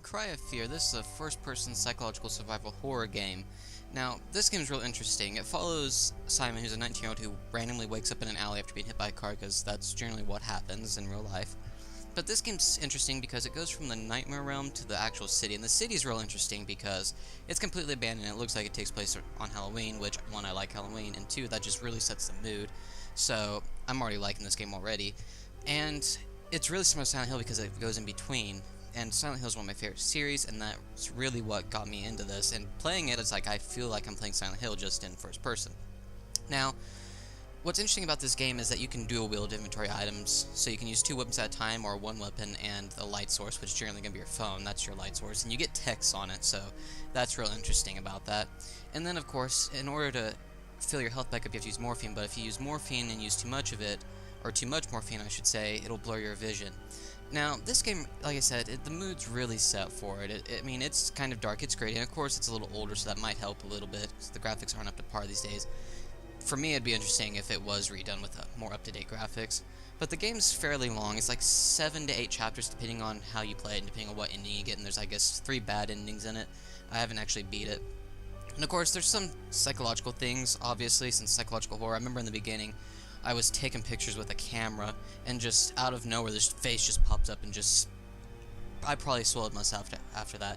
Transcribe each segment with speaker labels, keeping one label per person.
Speaker 1: Cry of Fear. This is a first-person psychological survival horror game. Now, this game is real interesting. It follows Simon, who's a 19-year-old who randomly wakes up in an alley after being hit by a car, because that's generally what happens in real life. But this game's interesting because it goes from the nightmare realm to the actual city, and the city's real interesting because it's completely abandoned and it looks like it takes place on Halloween, which, one, I like Halloween, and two, that just really sets the mood. So, I'm already liking this game already. And it's really similar to Silent Hill because it goes in between. And Silent Hill is one of my favorite series, and that's really what got me into this. And playing it, it's like I feel like I'm playing Silent Hill just in first person. Now, what's interesting about this game is that you can dual wield inventory items, so you can use 2 weapons at a time or 1 weapon and the light source, which is generally going to be your phone. That's your light source, and you get text on it, so that's real interesting about that. And then, of course, in order to fill your health back up, you have to use morphine, but if you use morphine and use too much of it, or too much morphine, I should say, it'll blur your vision. Now, this game, like I said, the mood's really set for it. I mean, it's kind of dark, it's gritty, and of course it's a little older, so that might help a little bit, because the graphics aren't up to par these days. For me, it'd be interesting if it was redone with more up-to-date graphics. But the game's fairly long. It's like 7 to 8 chapters, depending on how you play it, and depending on what ending you get, and there's, I guess, 3 bad endings in it. I haven't actually beat it. And of course, there's some psychological things, obviously, since psychological horror. I remember in the beginning, I was taking pictures with a camera, and just out of nowhere, this face just popped up, and just... I probably swallowed myself after that.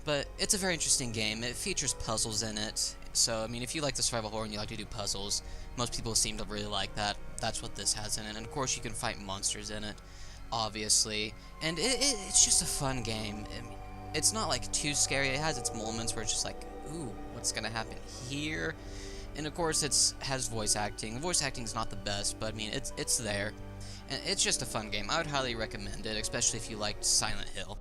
Speaker 1: But it's a very interesting game. It features puzzles in it, so, I mean, if you like the survival horror and you like to do puzzles, most people seem to really like that. That's what this has in it, and of course you can fight monsters in it, obviously. And it's just a fun game. I mean, it's not, like, too scary. It has its moments where it's just like, ooh, what's gonna happen here? And of course it has voice acting. The voice acting's not the best, but I mean, it's there. And it's just a fun game. I would highly recommend it, especially if you liked Silent Hill.